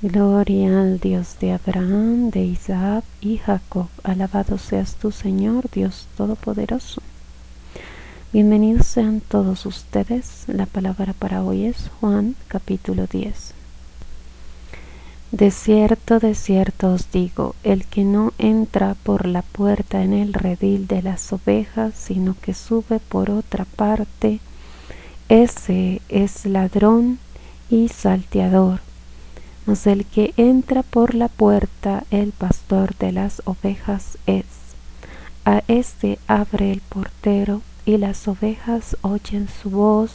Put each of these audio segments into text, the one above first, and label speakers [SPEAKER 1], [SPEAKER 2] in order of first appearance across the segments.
[SPEAKER 1] Gloria al Dios de Abraham, de Isaac y Jacob. Alabado seas tú, Señor, Dios Todopoderoso. Bienvenidos sean todos ustedes. La palabra para hoy es Juan capítulo 10. De cierto os digo, el que no entra por la puerta en el redil de las ovejas, sino que sube por otra parte, ese es ladrón y salteador. Mas el que entra por la puerta, el pastor de las ovejas es. A éste abre el portero, y las ovejas oyen su voz,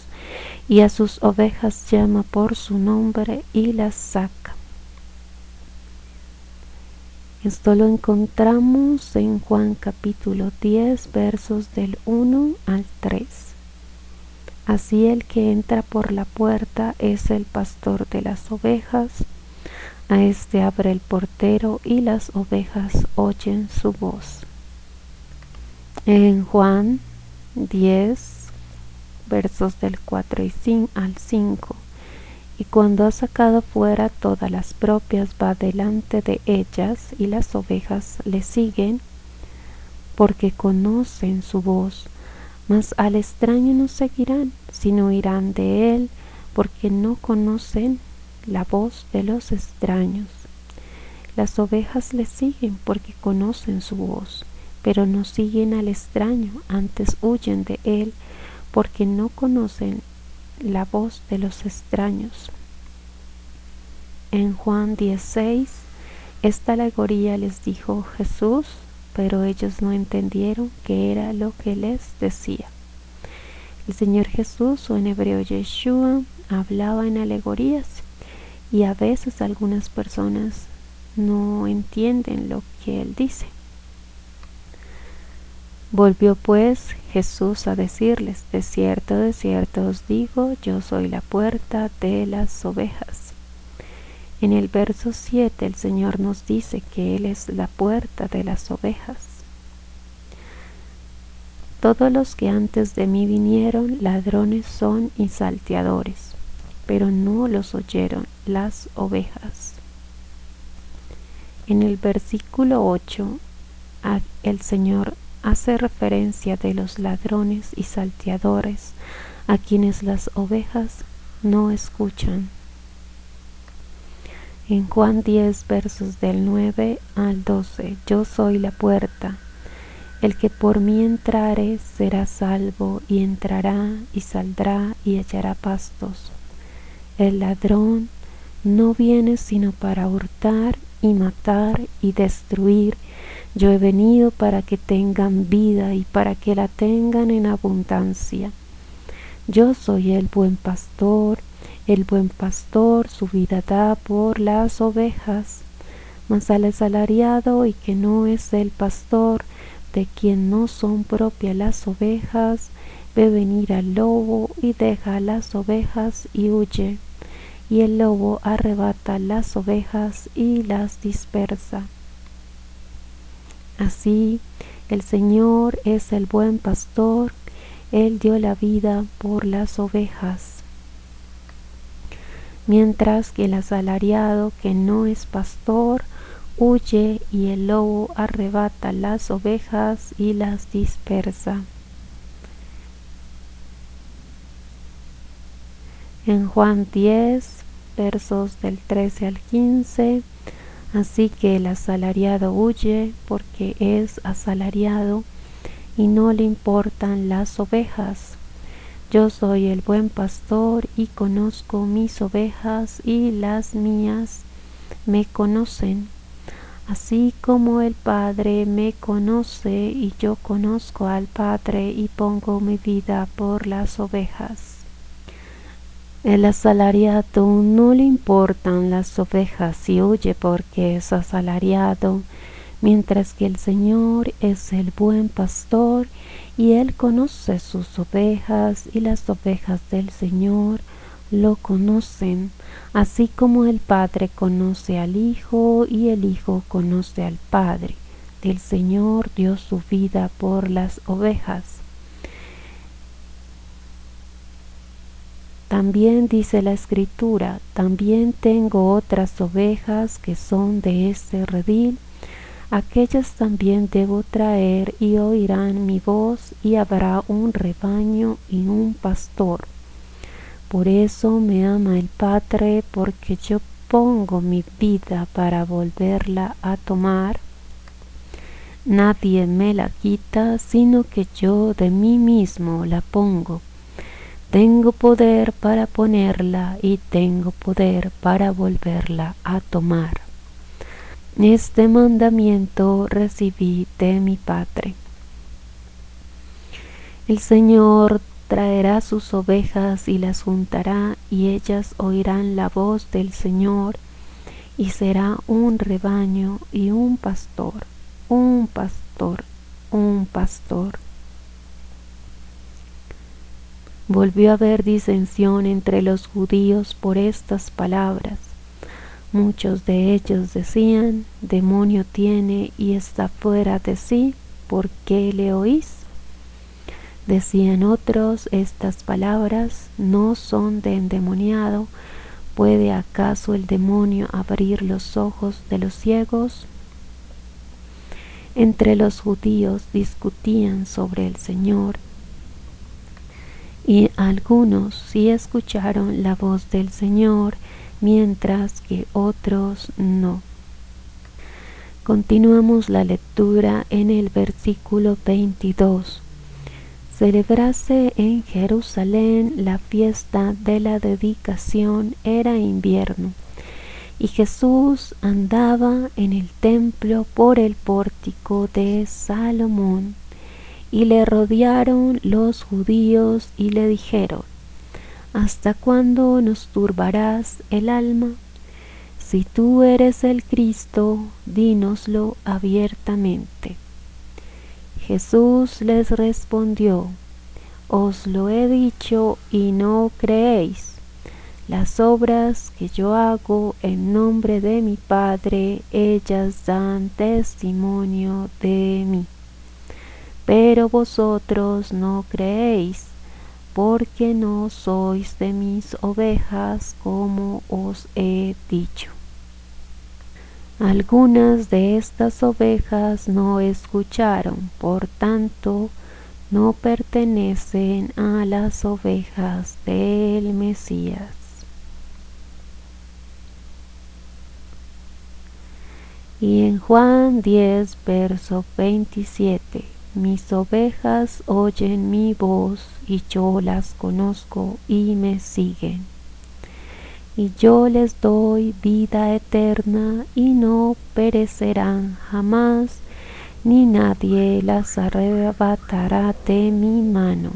[SPEAKER 1] y a sus ovejas llama por su nombre y las saca. Esto lo encontramos en Juan capítulo 10, versos del 1 al 3. Así el que entra por la puerta es el pastor de las ovejas. A éste abre el portero y las ovejas oyen su voz. En Juan 10, versos del 4 al 5. Y cuando ha sacado fuera todas las propias, va delante de ellas, y las ovejas le siguen, porque conocen su voz. Mas al extraño no seguirán, sino irán de él, porque no conocen la voz de los extraños. Las ovejas le siguen porque conocen su voz, pero no siguen al extraño, antes huyen de él, porque no conocen la voz de los extraños. En Juan 16, esta alegoría les dijo Jesús, pero ellos no entendieron qué era lo que les decía. El Señor Jesús, o en hebreo Yeshua, hablaba en alegorías, y a veces algunas personas no entienden lo que él dice. Volvió pues Jesús a decirles, de cierto os digo, yo soy la puerta de las ovejas. En el verso 7 el Señor nos dice que Él es la puerta de las ovejas. Todos los que antes de mí vinieron, ladrones son y salteadores, pero no los oyeron las ovejas. En el versículo 8, el Señor hace referencia de los ladrones y salteadores, a quienes las ovejas no escuchan. En Juan 10, versos del 9 al 12, yo soy la puerta. El que por mí entrare será salvo, y entrará y saldrá y hallará pastos. El ladrón no viene sino para hurtar y matar y destruir. Yo he venido para que tengan vida y para que la tengan en abundancia. Yo soy el buen pastor su vida da por las ovejas. Mas al asalariado y que no es el pastor, de quien no son propias las ovejas, ve venir al lobo y deja las ovejas y huye. Y el lobo arrebata las ovejas y las dispersa. Así, el Señor es el buen pastor, Él dio la vida por las ovejas. Mientras que el asalariado, que no es pastor, huye, y el lobo arrebata las ovejas y las dispersa. En Juan 10, versos del 13 al 15, así que el asalariado huye porque es asalariado y no le importan las ovejas. Yo soy el buen pastor y conozco mis ovejas, y las mías me conocen, así como el Padre me conoce y yo conozco al Padre y pongo mi vida por las ovejas. El asalariado no le importan las ovejas y huye porque es asalariado, mientras que el Señor es el buen pastor y Él conoce sus ovejas, y las ovejas del Señor lo conocen, así como el Padre conoce al Hijo y el Hijo conoce al Padre. El Señor dio su vida por las ovejas. También dice la Escritura, también tengo otras ovejas que son de este redil, aquellas también debo traer y oirán mi voz, y habrá un rebaño y un pastor. Por eso me ama el Padre, porque yo pongo mi vida para volverla a tomar. Nadie me la quita, sino que yo de mí mismo la pongo. Tengo poder para ponerla y tengo poder para volverla a tomar. Este mandamiento recibí de mi Padre. El Señor traerá sus ovejas y las juntará, y ellas oirán la voz del Señor, y será un rebaño y un pastor, un pastor, un pastor. Volvió a haber disensión entre los judíos por estas palabras. Muchos de ellos decían, demonio tiene y está fuera de sí, ¿por qué le oís? Decían otros, estas palabras no son de endemoniado, ¿puede acaso el demonio abrir los ojos de los ciegos? Entre los judíos discutían sobre el Señor, y algunos sí escucharon la voz del Señor, mientras que otros no. Continuamos la lectura en el versículo 22. Celebrase en Jerusalén la fiesta de la dedicación, era invierno, y Jesús andaba en el templo por el pórtico de Salomón, y le rodearon los judíos y le dijeron, ¿hasta cuándo nos turbarás el alma? Si tú eres el Cristo, dínoslo abiertamente. Jesús les respondió, os lo he dicho y no creéis. Las obras que yo hago en nombre de mi Padre, ellas dan testimonio de mí. Pero vosotros no creéis, porque no sois de mis ovejas, como os he dicho. Algunas de estas ovejas no escucharon, por tanto, no pertenecen a las ovejas del Mesías. Y en Juan 10, verso 27, mis ovejas oyen mi voz, y yo las conozco y me siguen. Y yo les doy vida eterna, y no perecerán jamás, ni nadie las arrebatará de mi mano.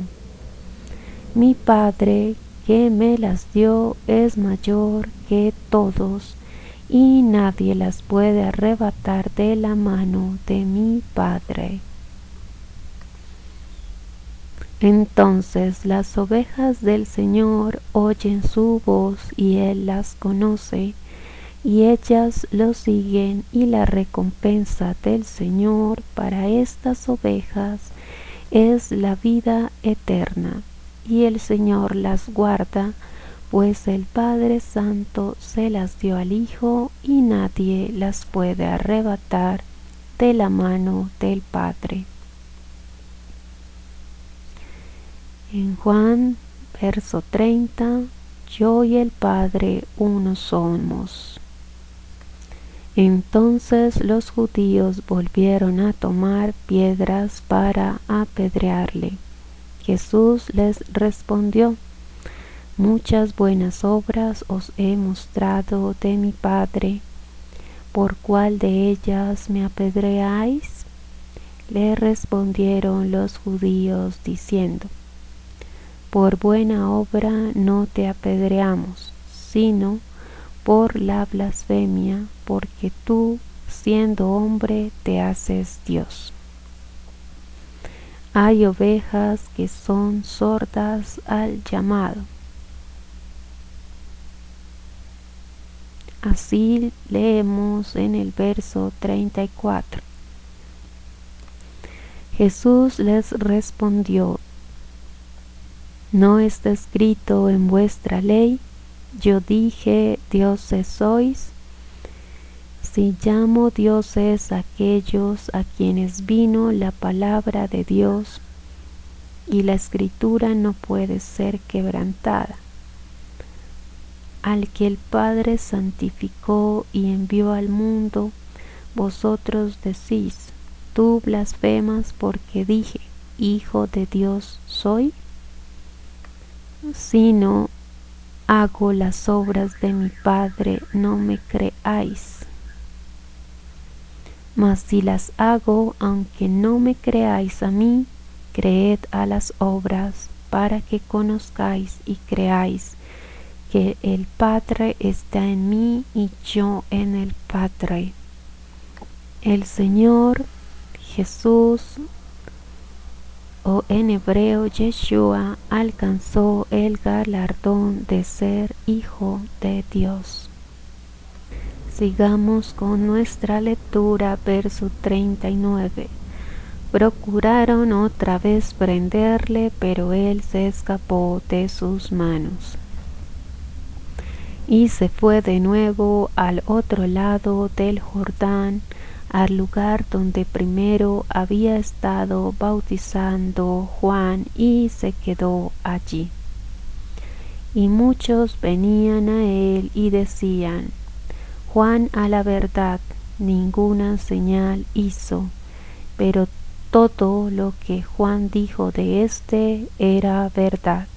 [SPEAKER 1] Mi Padre que me las dio es mayor que todos, y nadie las puede arrebatar de la mano de mi Padre. Entonces las ovejas del Señor oyen su voz, y Él las conoce, y ellas lo siguen, y la recompensa del Señor para estas ovejas es la vida eterna, y el Señor las guarda, pues el Padre Santo se las dio al Hijo, y nadie las puede arrebatar de la mano del Padre. En Juan, verso 30, yo y el Padre uno somos. Entonces los judíos volvieron a tomar piedras para apedrearle. Jesús les respondió, muchas buenas obras os he mostrado de mi Padre, ¿por cuál de ellas me apedreáis? Le respondieron los judíos diciendo, por buena obra no te apedreamos, sino por la blasfemia, porque tú, siendo hombre, te haces Dios. Hay ovejas que son sordas al llamado. Así leemos en el verso 34. Jesús les respondió, ¿No está escrito en vuestra ley? Yo dije, dioses sois. Si llamo dioses a aquellos a quienes vino la palabra de Dios, y la escritura no puede ser quebrantada, al que el Padre santificó y envió al mundo, vosotros decís, tú blasfemas porque dije, Hijo de Dios soy. Si no hago las obras de mi Padre, no me creáis. Mas si las hago, aunque no me creáis a mí, creed a las obras, para que conozcáis y creáis que el Padre está en mí y yo en el Padre. El Señor Jesús, o en hebreo Yeshua, alcanzó el galardón de ser Hijo de Dios. Sigamos con nuestra lectura, verso 39. Procuraron otra vez prenderle, pero él se escapó de sus manos. Y se fue de nuevo al otro lado del Jordán, al lugar donde primero había estado bautizando Juan, y se quedó allí. Y muchos venían a él y decían, Juan a la verdad ninguna señal hizo, pero todo lo que Juan dijo de éste era verdad.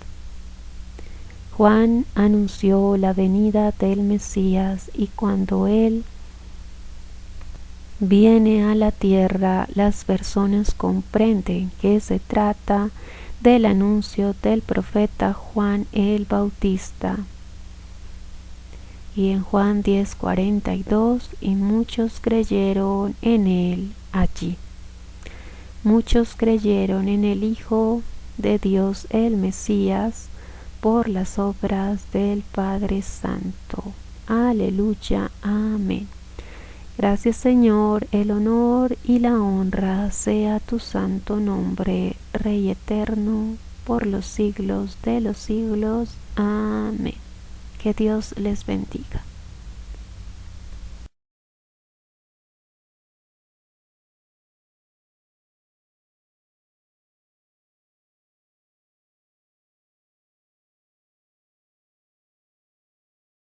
[SPEAKER 1] Juan anunció la venida del Mesías, y cuando él viene a la tierra, las personas comprenden que se trata del anuncio del profeta Juan el Bautista. Y en Juan 10:42, y muchos creyeron en él allí. Muchos creyeron en el Hijo de Dios, el Mesías, por las obras del Padre Santo. Aleluya, amén. Gracias, Señor, el honor y la honra sea a tu santo nombre, Rey eterno, por los siglos de los siglos. Amén. Que Dios les bendiga.